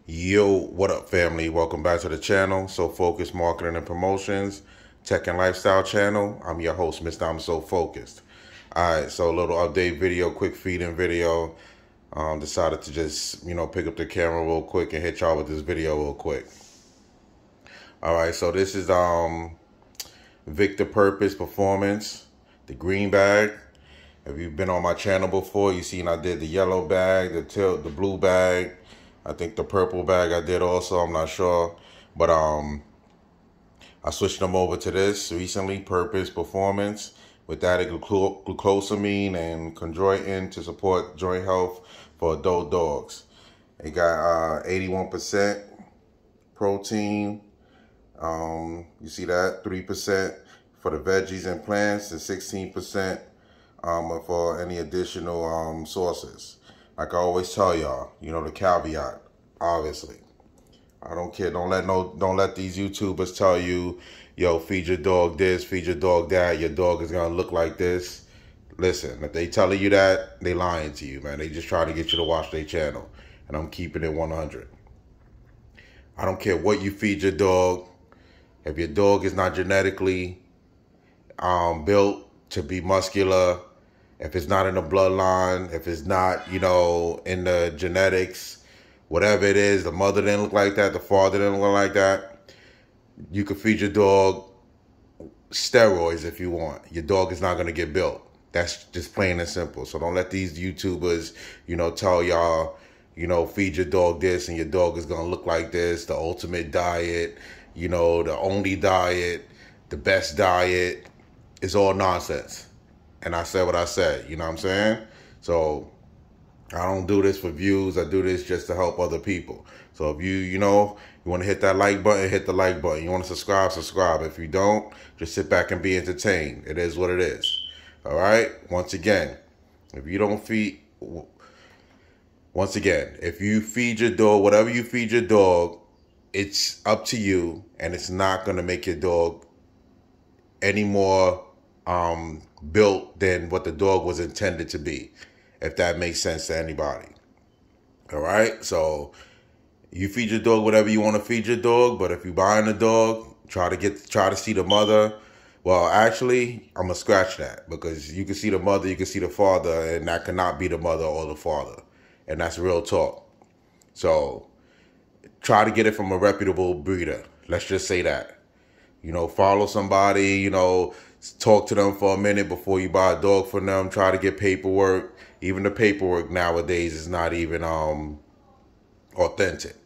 Yo, what up, family? Welcome back to the channel, So Focused Marketing and Promotions, Tech and Lifestyle channel. I'm your host, Mr. I'm So Focused. Alright, so a little update video, quick feeding video. Decided to just, pick up the camera real quick and hit y'all with this video real quick. Alright, so this is Victor Purpose Performance, the green bag. If you've been on my channel before, you've seen I did the yellow bag, the blue bag. I think the purple bag I did also, I'm not sure. But I switched them over to this recently, Purpose Performance, with added glucosamine and chondroitin to support joint health for adult dogs. It got 81% protein. You see that? 3% for the veggies and plants and 16% for any additional sources. Like I always tell y'all, the caveat, obviously. I don't care. Don't let these YouTubers tell you, yo, feed your dog this, feed your dog that, your dog is gonna look like this. Listen, if they telling you that, they lying to you, man. They just try to get you to watch their channel. And I'm keeping it 100. I don't care what you feed your dog. If your dog is not genetically built to be muscular, if it's not in the bloodline, if it's not, in the genetics, whatever it is, the mother didn't look like that, the father didn't look like that, you can feed your dog steroids if you want. Your dog is not going to get built. That's just plain and simple. So don't let these YouTubers, tell y'all, feed your dog this and your dog is going to look like this, the ultimate diet, the only diet, the best diet. It's all nonsense. And I said what I said, you know what I'm saying? So I don't do this for views. I do this just to help other people. So if you want to hit that like button, hit the like button. You want to subscribe, subscribe. If you don't, just sit back and be entertained. It is what it is. All right? Once again, if you feed your dog, whatever you feed your dog, it's up to you, and it's not going to make your dog any more built than what the dog was intended to be, if that makes sense to anybody. All right, so you feed your dog whatever you want to feed your dog, but if you're buying a dog, try to see the mother. Well, actually, I'm gonna scratch that, because you can see the mother, you can see the father, and that cannot be the mother or the father, and that's real talk. So try to get it from a reputable breeder. Let's just say that. Follow somebody, talk to them for a minute before you buy a dog from them. Try to get paperwork. Even the paperwork nowadays is not even authentic.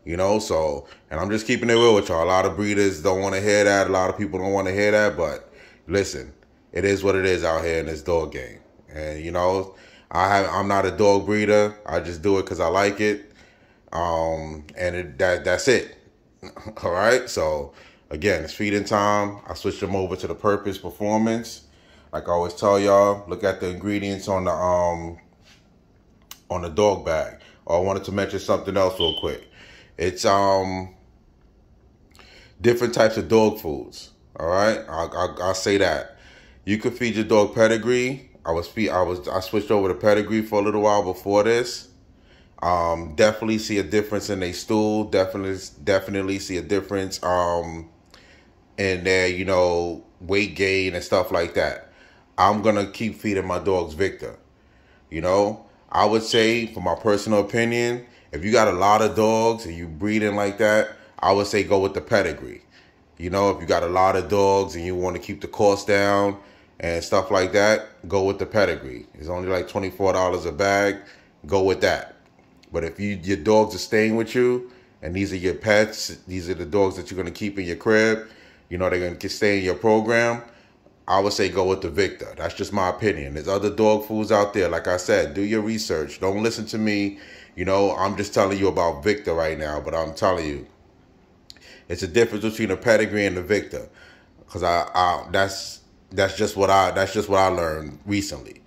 So, and I'm just keeping it real with y'all. A lot of breeders don't want to hear that. A lot of people don't want to hear that. But listen, it is what it is out here in this dog game. And, I'm not a dog breeder. I just do it because I like it. That's it. All right. So, again, it's feeding time. I switched them over to the Purpose Performance. Like I always tell y'all, look at the ingredients on the dog bag. Oh, I wanted to mention something else real quick. It's different types of dog foods. All right, I'll say that. You could feed your dog pedigree. I switched over to pedigree for a little while before this. Definitely see a difference in their stool. Definitely see a difference in their weight gain and stuff like that. I'm gonna keep feeding my dogs Victor. I would say, for my personal opinion, if you got a lot of dogs and you breeding like that, I would say go with the pedigree. If you got a lot of dogs and you want to keep the cost down and stuff like that, go with the pedigree. It's only like $24 a bag. Go with that. But if your dogs are staying with you and these are your pets, these are the dogs that you're going to keep in your crib, they're going to stay in your program, I would say go with the Victor. That's just my opinion. There's other dog foods out there. Like I said, do your research. Don't listen to me. I'm just telling you about Victor right now, but I'm telling you, it's a difference between the pedigree and the Victor. Because that's just what I learned recently.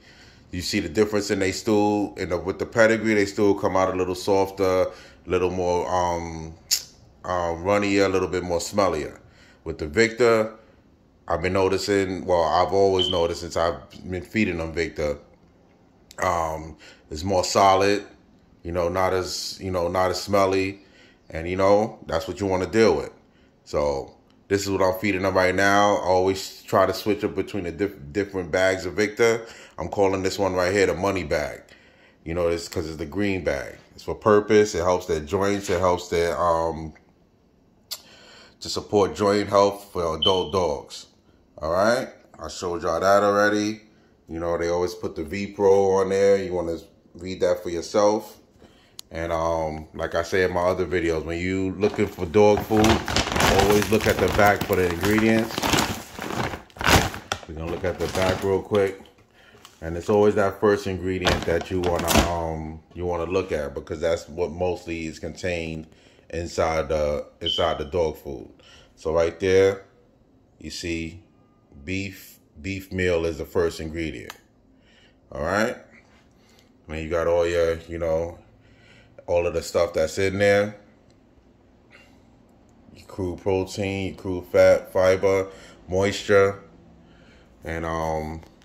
You see the difference in their stool, with the pedigree, they stool come out a little softer, a little more runnier, a little bit more smellier. With the Victor, I've been noticing, I've always noticed since I've been feeding them Victor, it's more solid, not as smelly. And, you know, that's what you want to deal with. So this is what I'm feeding them right now. I always try to switch up between the different bags of Victor. I'm calling this one right here the money bag. You know, it's because it's the green bag. It's for purpose. It helps their joints. It helps their, to support joint health for adult dogs. All right. I showed y'all that already. You know, they always put the V Pro on there. You want to read that for yourself. And like I say in my other videos, when you looking for dog food, always look at the back for the ingredients. We're gonna look at the back real quick. And it's always that first ingredient that you wanna look at, because that's what mostly is contained inside the dog food. So right there, you see beef meal is the first ingredient. All right. And then you got all your, you know, all of the stuff that's in there. Your crude protein, your crude fat, fiber, moisture. And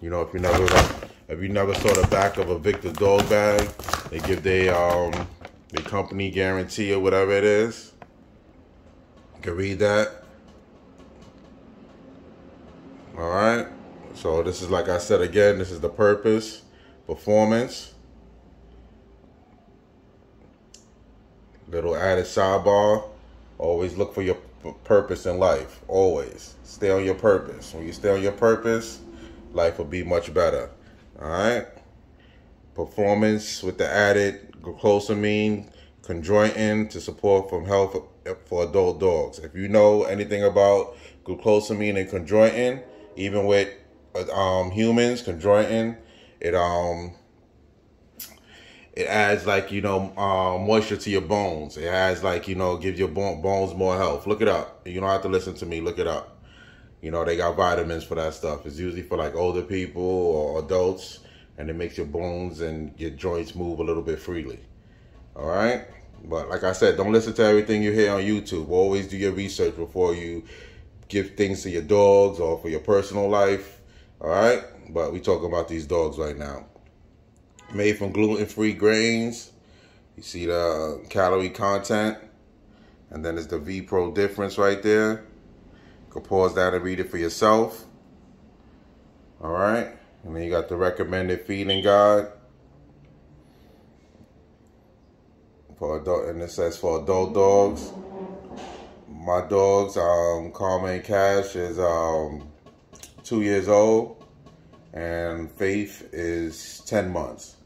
you know, if you never saw the back of a Victor dog bag, they give their company guarantee or whatever it is. You can read that. All right. So this is, like I said again, this is the purpose, performance. Little added sidebar. Always look for your purpose in life. Always stay on your purpose. When you stay on your purpose, life will be much better. All right. Performance with the added glucosamine, chondroitin to support from health for adult dogs. If you know anything about glucosamine and chondroitin, even with humans, chondroitin, it adds, like, you know, moisture to your bones. It adds, like, you know, gives your bones more health. Look it up. You don't have to listen to me. Look it up. You know, they got vitamins for that stuff. It's usually for like older people or adults, and it makes your bones and your joints move a little bit freely. All right. But like I said, don't listen to everything you hear on YouTube. Always do your research before you give things to your dogs or for your personal life. All right. But we talking about these dogs right now. Made from gluten-free grains. You see the calorie content. And then there's the V Pro difference right there. You can pause that and read it for yourself. All right. And then you got the recommended feeding guide. For adult, and it says for adult dogs. My dogs, Karma and Cash, is 2 years old. And Faith is 10 months.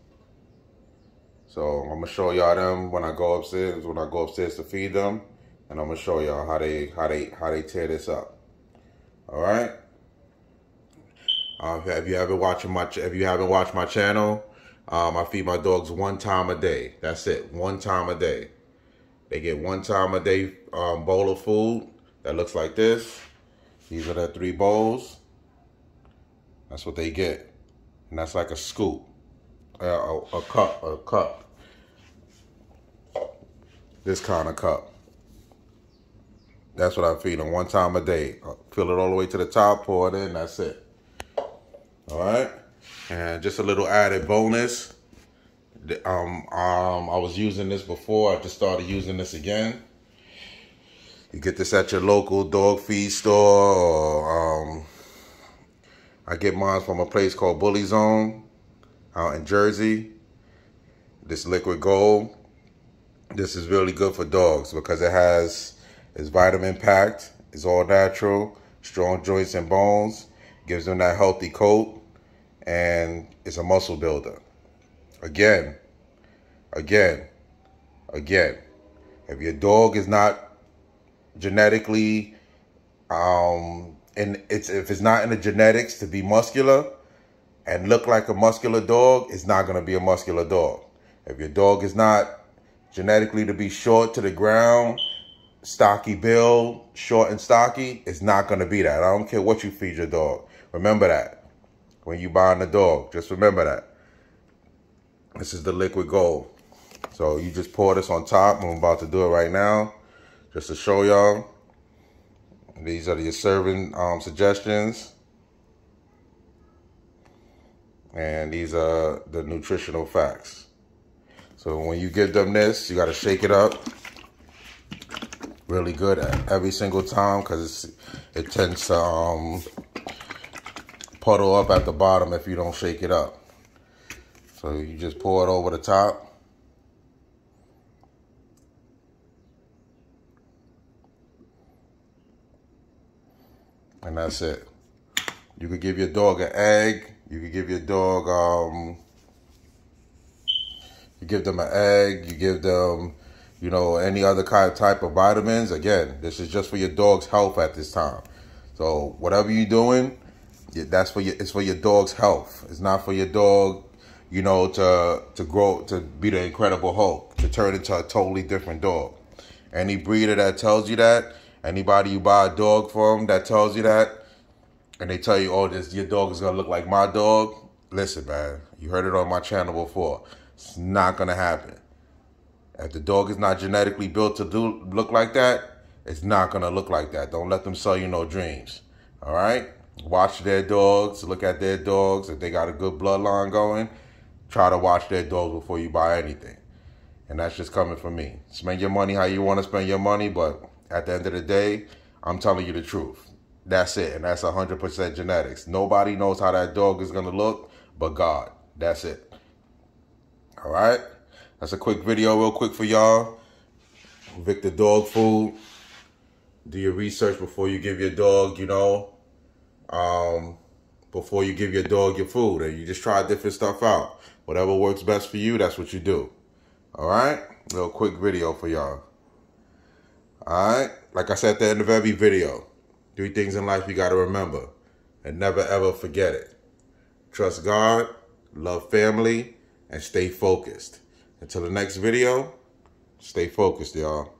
So I'm gonna show y'all them when I go upstairs. When I go upstairs to feed them, and I'm gonna show y'all how they tear this up. All right. If you haven't watched my channel, I feed my dogs 1 time a day. That's it, 1 time a day. They get 1 time a day bowl of food that looks like this. These are the 3 bowls. That's what they get, and that's like a scoop, a cup. This kind of cup. That's what I feed them 1 time a day. Fill it all the way to the top, pour it in. That's it. All right, and just a little added bonus. I was using this before. I just started using this again. You get this at your local dog feed store, or I get mine from a place called Bully Zone out in Jersey. This liquid gold. This is really good for dogs because it's vitamin packed. It's all natural, strong joints and bones. Gives them that healthy coat, and it's a muscle builder. Again. If your dog is not genetically, if it's not in the genetics to be muscular and look like a muscular dog, it's not going to be a muscular dog. If your dog is not genetically to be short to the ground, stocky build, short and stocky, it's not going to be that. I don't care what you feed your dog. Remember that when you buying a dog. Just remember that. This is the liquid gold. So you just pour this on top. I'm about to do it right now just to show y'all. These are your serving suggestions. And these are the nutritional facts. So when you give them this, you got to shake it up. really good every single time, because it tends to puddle up at the bottom if you don't shake it up. So you just pour it over the top. And that's it. You could give your dog an egg. You could give your dog, you give them an egg. You give them, you know, any other type of vitamins. Again, this is just for your dog's health at this time. So whatever you're doing, that's for it's for your dog's health. It's not for your dog, you know, to grow, to be the Incredible Hulk, to turn into a totally different dog. Any breeder that tells you that, anybody you buy a dog from that tells you that, and they tell you, oh, your dog is gonna look like my dog. Listen, man, you heard it on my channel before. It's not gonna happen. If the dog is not genetically built to look like that, it's not gonna look like that. Don't let them sell you no dreams. All right? Watch their dogs, look at their dogs. If they got a good bloodline going, try to watch their dogs before you buy anything. And that's just coming from me. Spend your money how you want to spend your money, but at the end of the day, I'm telling you the truth. That's it, and that's 100% genetics. Nobody knows how that dog is gonna look but God. That's it. All right? That's a quick video, real quick for y'all. Victor dog food. Do your research before you give your dog, you know, before you give your dog your food. And you just try different stuff out. Whatever works best for you, that's what you do. All right? Little quick video for y'all. All right? Like I said at the end of every video, 3 things in life you got to remember and never ever forget it. Trust God, love family, and stay focused. Until the next video, stay focused, y'all.